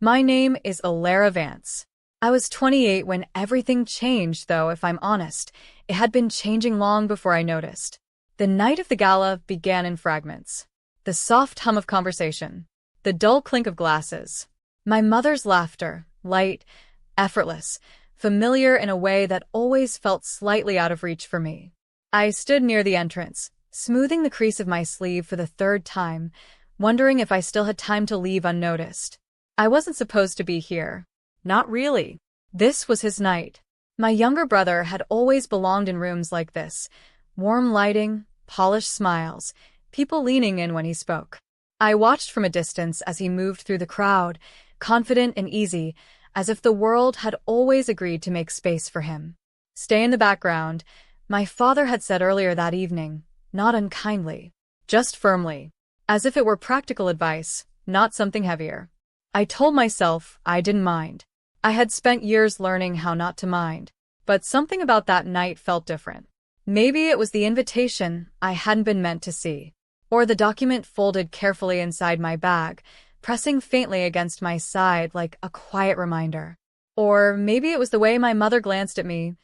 My name is Alara Vance. I was 28 when everything changed, though, if I'm honest. It had been changing long before I noticed. The night of the gala began in fragments. The soft hum of conversation. The dull clink of glasses. My mother's laughter, light, effortless, familiar in a way that always felt slightly out of reach for me. I stood near the entrance, smoothing the crease of my sleeve for the third time, wondering if I still had time to leave unnoticed. I wasn't supposed to be here. Not really. This was his night. My younger brother had always belonged in rooms like this. Warm lighting, polished smiles, people leaning in when he spoke. I watched from a distance as he moved through the crowd, confident and easy, as if the world had always agreed to make space for him. Stay in the background, my father had said earlier that evening, not unkindly, just firmly, as if it were practical advice, not something heavier. I told myself I didn't mind. I had spent years learning how not to mind, but something about that night felt different. Maybe it was the invitation I hadn't been meant to see, or the document folded carefully inside my bag, pressing faintly against my side like a quiet reminder. Or maybe it was the way my mother glanced at me,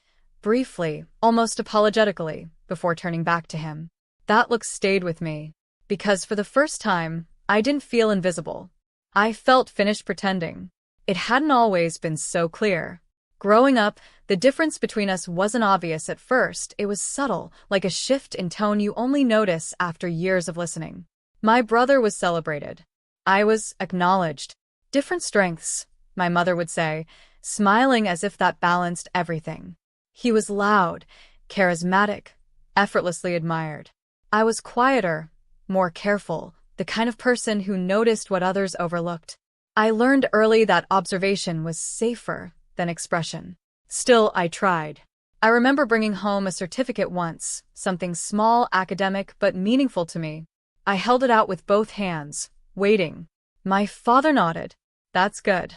briefly, almost apologetically, before turning back to him. That look stayed with me, because for the first time, I didn't feel invisible. I felt finished pretending. It hadn't always been so clear. Growing up, the difference between us wasn't obvious at first. It was subtle, like a shift in tone you only notice after years of listening. My brother was celebrated. I was acknowledged. Different strengths, my mother would say, smiling as if that balanced everything. He was loud, charismatic, effortlessly admired. I was quieter, more careful, the kind of person who noticed what others overlooked. I learned early that observation was safer than expression. Still, I tried. I remember bringing home a certificate once, something small, academic, but meaningful to me. I held it out with both hands, waiting. My father nodded. That's good.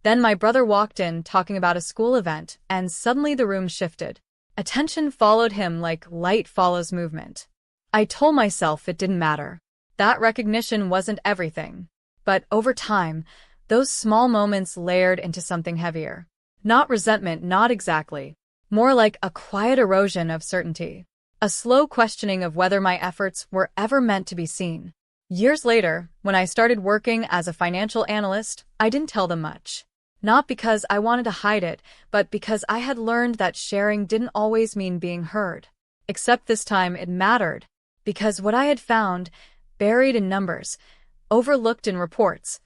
Then my brother walked in, talking about a school event, and suddenly the room shifted. Attention followed him like light follows movement. I told myself it didn't matter. That recognition wasn't everything. But over time, those small moments layered into something heavier. Not resentment, not exactly. More like a quiet erosion of certainty. A slow questioning of whether my efforts were ever meant to be seen. Years later, when I started working as a financial analyst, I didn't tell them much. Not because I wanted to hide it, but because I had learned that sharing didn't always mean being heard. Except this time it mattered. Because what I had found, buried in numbers, overlooked in reports,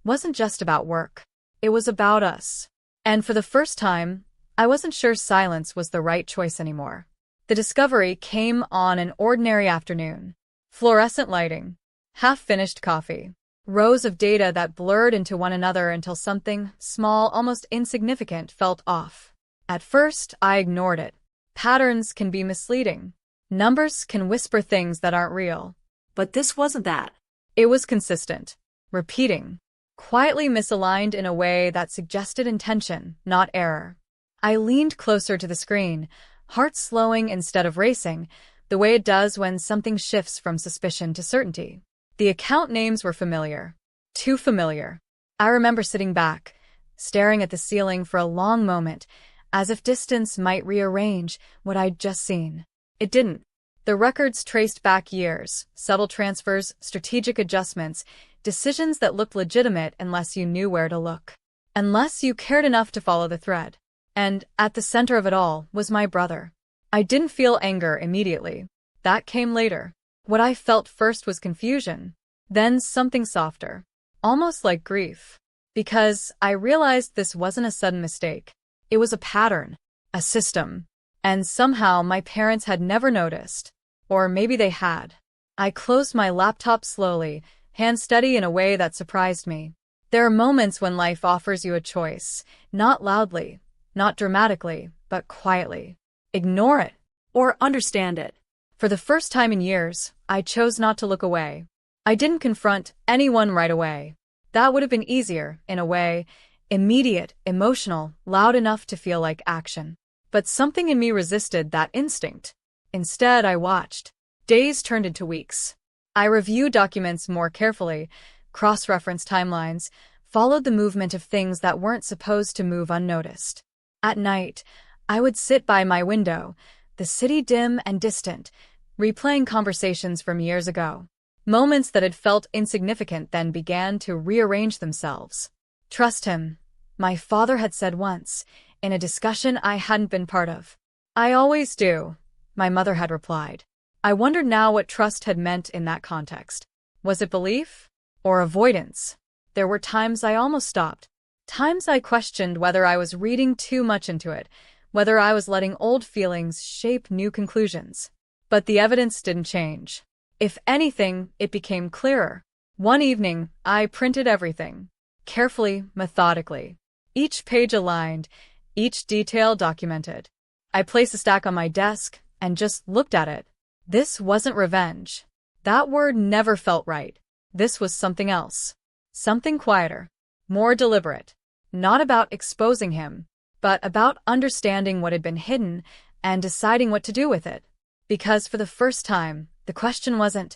wasn't just about work. It was about us. And for the first time, I wasn't sure silence was the right choice anymore. The discovery came on an ordinary afternoon. Fluorescent lighting, half-finished coffee, rows of data that blurred into one another until something small, almost insignificant, felt off. At first, I ignored it. Patterns can be misleading. Numbers can whisper things that aren't real. But this wasn't that. It was consistent, repeating, quietly misaligned in a way that suggested intention, not error. I leaned closer to the screen, heart slowing instead of racing, the way it does when something shifts from suspicion to certainty. The account names were familiar. Too familiar. I remember sitting back, staring at the ceiling for a long moment, as if distance might rearrange what I'd just seen. It didn't. The records traced back years, subtle transfers, strategic adjustments, decisions that looked legitimate unless you knew where to look. Unless you cared enough to follow the thread. And at the center of it all was my brother. I didn't feel anger immediately. That came later. What I felt first was confusion, then something softer, almost like grief. Because I realized this wasn't a sudden mistake. It was a pattern, a system. And somehow my parents had never noticed. Or maybe they had. I closed my laptop slowly, hands steady in a way that surprised me. There are moments when life offers you a choice, not loudly, not dramatically, but quietly. Ignore it, or understand it. For the first time in years, I chose not to look away. I didn't confront anyone right away. That would have been easier, in a way, immediate, emotional, loud enough to feel like action. But something in me resisted that instinct. Instead, I watched. Days turned into weeks. I reviewed documents more carefully, cross-referenced timelines, followed the movement of things that weren't supposed to move unnoticed. At night, I would sit by my window, the city dim and distant, replaying conversations from years ago. Moments that had felt insignificant then began to rearrange themselves. "Trust him," my father had said once, in a discussion I hadn't been part of. "I always do," my mother had replied. I wondered now what trust had meant in that context. Was it belief? Or avoidance? There were times I almost stopped. Times I questioned whether I was reading too much into it, whether I was letting old feelings shape new conclusions. But the evidence didn't change. If anything, it became clearer. One evening, I printed everything. Carefully, methodically. Each page aligned, each detail documented. I placed a stack on my desk and just looked at it. This wasn't revenge. That word never felt right. This was something else. Something quieter. More deliberate. Not about exposing him, but about understanding what had been hidden and deciding what to do with it. Because for the first time, the question wasn't,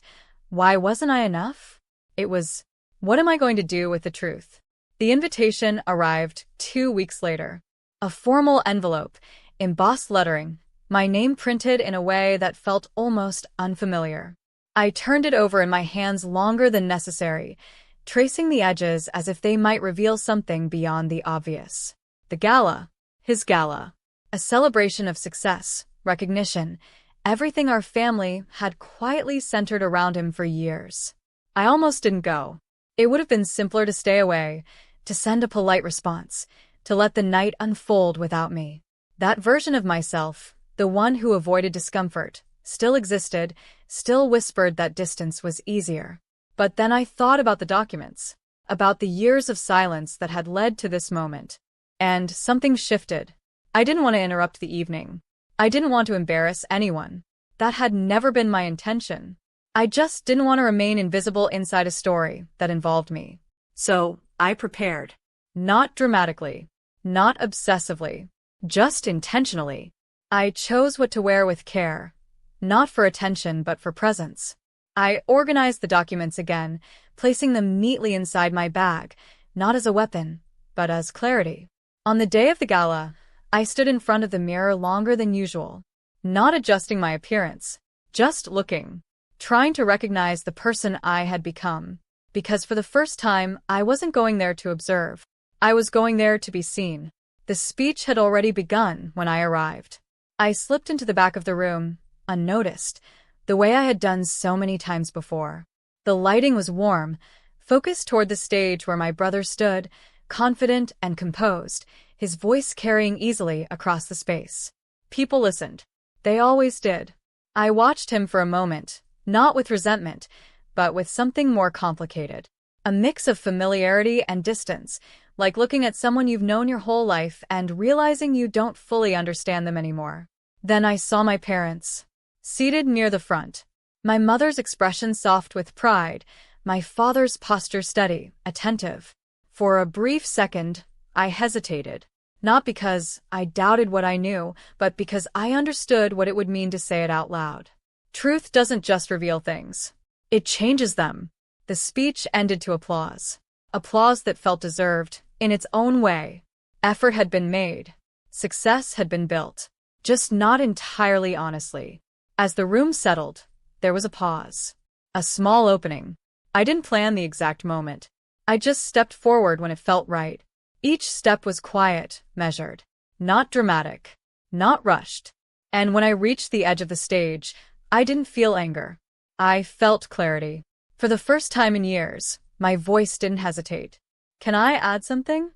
why wasn't I enough? It was, what am I going to do with the truth? The invitation arrived 2 weeks later. A formal envelope, embossed lettering, my name printed in a way that felt almost unfamiliar. I turned it over in my hands longer than necessary, tracing the edges as if they might reveal something beyond the obvious. The gala. His gala. A celebration of success, recognition, everything our family had quietly centered around him for years. I almost didn't go. It would have been simpler to stay away, to send a polite response, to let the night unfold without me. That version of myself, the one who avoided discomfort, still existed, still whispered that distance was easier. But then I thought about the documents, about the years of silence that had led to this moment. And something shifted. I didn't want to interrupt the evening. I didn't want to embarrass anyone. That had never been my intention. I just didn't want to remain invisible inside a story that involved me. So, I prepared. Not dramatically. Not obsessively. Just intentionally. I chose what to wear with care. Not for attention, but for presence. I organized the documents again, placing them neatly inside my bag, not as a weapon, but as clarity. On the day of the gala, I stood in front of the mirror longer than usual, not adjusting my appearance, just looking, trying to recognize the person I had become. Because for the first time, I wasn't going there to observe. I was going there to be seen. The speech had already begun when I arrived. I slipped into the back of the room, unnoticed, the way I had done so many times before. The lighting was warm, focused toward the stage where my brother stood, confident and composed, his voice carrying easily across the space. People listened. They always did. I watched him for a moment, not with resentment, but with something more complicated. A mix of familiarity and distance, like looking at someone you've known your whole life and realizing you don't fully understand them anymore. Then I saw my parents, seated near the front. My mother's expression soft with pride, my father's posture steady, attentive. For a brief second, I hesitated. Not because I doubted what I knew, but because I understood what it would mean to say it out loud. Truth doesn't just reveal things. It changes them. The speech ended to applause. Applause that felt deserved, in its own way. Effort had been made. Success had been built. Just not entirely honestly. As the room settled, there was a pause. A small opening. I didn't plan the exact moment. I just stepped forward when it felt right. Each step was quiet, measured. Not dramatic. Not rushed. And when I reached the edge of the stage, I didn't feel anger. I felt clarity. For the first time in years, my voice didn't hesitate. "Can I add something?"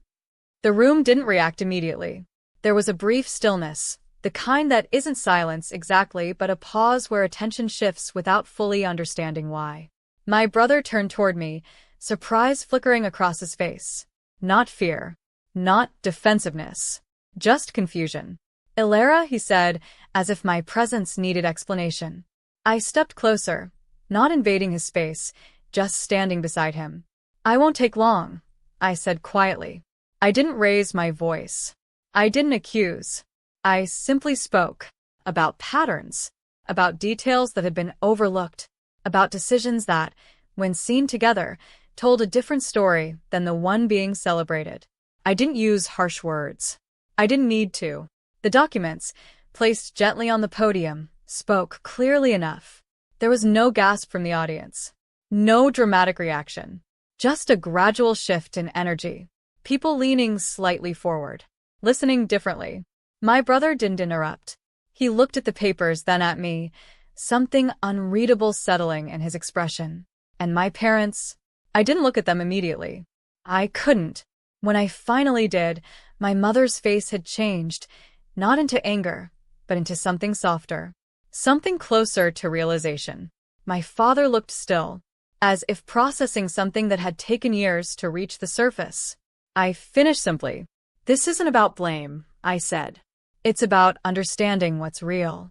The room didn't react immediately. There was a brief stillness, the kind that isn't silence exactly, but a pause where attention shifts without fully understanding why. My brother turned toward me, surprise flickering across his face. Not fear. Not defensiveness. Just confusion. "Ilera," he said, as if my presence needed explanation. I stepped closer, not invading his space, just standing beside him. "I won't take long," I said quietly. I didn't raise my voice. I didn't accuse. I simply spoke. About patterns. About details that had been overlooked. About decisions that, when seen together, told a different story than the one being celebrated. I didn't use harsh words. I didn't need to. The documents, placed gently on the podium, spoke clearly enough. There was no gasp from the audience. No dramatic reaction. Just a gradual shift in energy. People leaning slightly forward. Listening differently. My brother didn't interrupt. He looked at the papers, then at me, something unreadable settling in his expression. And my parents, I didn't look at them immediately. I couldn't. When I finally did, my mother's face had changed, not into anger, but into something softer. Something closer to realization. My father looked still, as if processing something that had taken years to reach the surface. I finished simply. "This isn't about blame," I said. "It's about understanding what's real."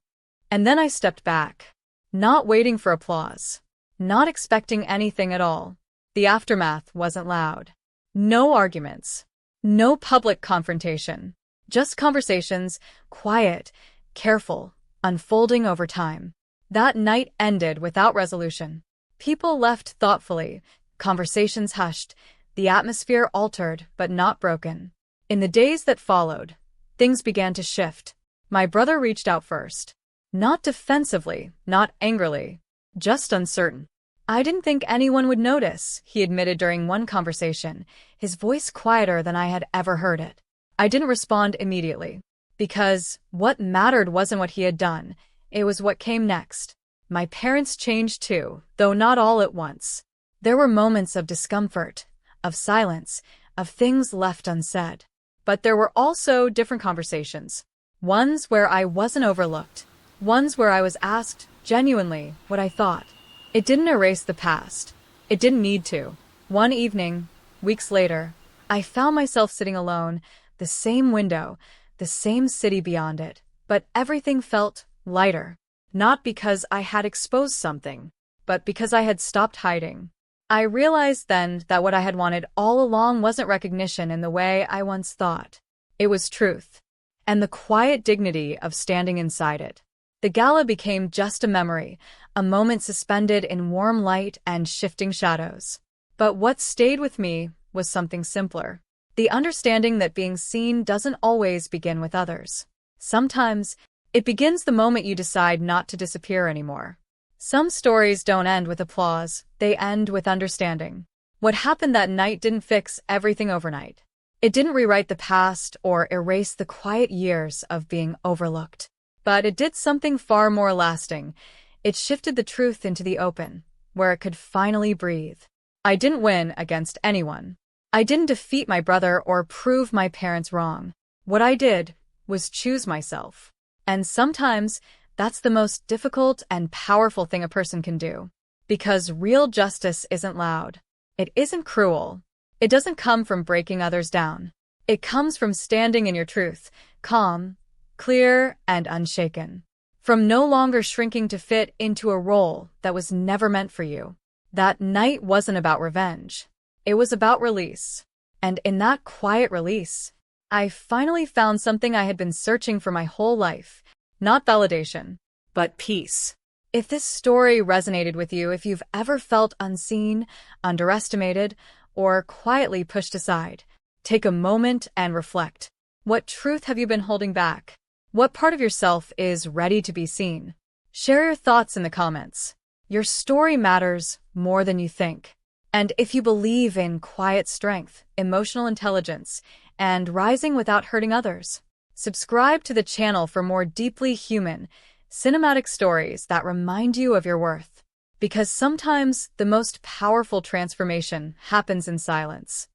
And then I stepped back, not waiting for applause, not expecting anything at all. The aftermath wasn't loud. No arguments. No public confrontation. Just conversations, quiet, careful, unfolding over time. That night ended without resolution. People left thoughtfully, conversations hushed, the atmosphere altered but not broken. In the days that followed, things began to shift. My brother reached out first. Not defensively, not angrily, just uncertain. "I didn't think anyone would notice," he admitted during one conversation, his voice quieter than I had ever heard it. I didn't respond immediately, because what mattered wasn't what he had done, it was what came next. My parents changed too, though not all at once. There were moments of discomfort, of silence, of things left unsaid. But there were also different conversations. Ones where I wasn't overlooked. Ones where I was asked genuinely what I thought. It didn't erase the past. It didn't need to. One evening, weeks later, I found myself sitting alone, the same window, the same city beyond it, but everything felt lighter. Not because I had exposed something, but because I had stopped hiding. I realized then that what I had wanted all along wasn't recognition in the way I once thought. It was truth, and the quiet dignity of standing inside it. The gala became just a memory, a moment suspended in warm light and shifting shadows. But what stayed with me was something simpler. The understanding that being seen doesn't always begin with others. Sometimes, it begins the moment you decide not to disappear anymore. Some stories don't end with applause, they end with understanding. What happened that night didn't fix everything overnight. It didn't rewrite the past or erase the quiet years of being overlooked. But it did something far more lasting. It shifted the truth into the open, where it could finally breathe. I didn't win against anyone. I didn't defeat my brother or prove my parents wrong. What I did was choose myself. And sometimes, that's the most difficult and powerful thing a person can do. Because real justice isn't loud. It isn't cruel. It doesn't come from breaking others down. It comes from standing in your truth, calm, clear, and unshaken. From no longer shrinking to fit into a role that was never meant for you. That night wasn't about revenge. It was about release. And in that quiet release, I finally found something I had been searching for my whole life. Not validation, but peace. If this story resonated with you, if you've ever felt unseen, underestimated, or quietly pushed aside, take a moment and reflect. What truth have you been holding back? What part of yourself is ready to be seen? Share your thoughts in the comments. Your story matters more than you think. And if you believe in quiet strength, emotional intelligence, and rising without hurting others, subscribe to the channel for more deeply human, cinematic stories that remind you of your worth. Because sometimes the most powerful transformation happens in silence.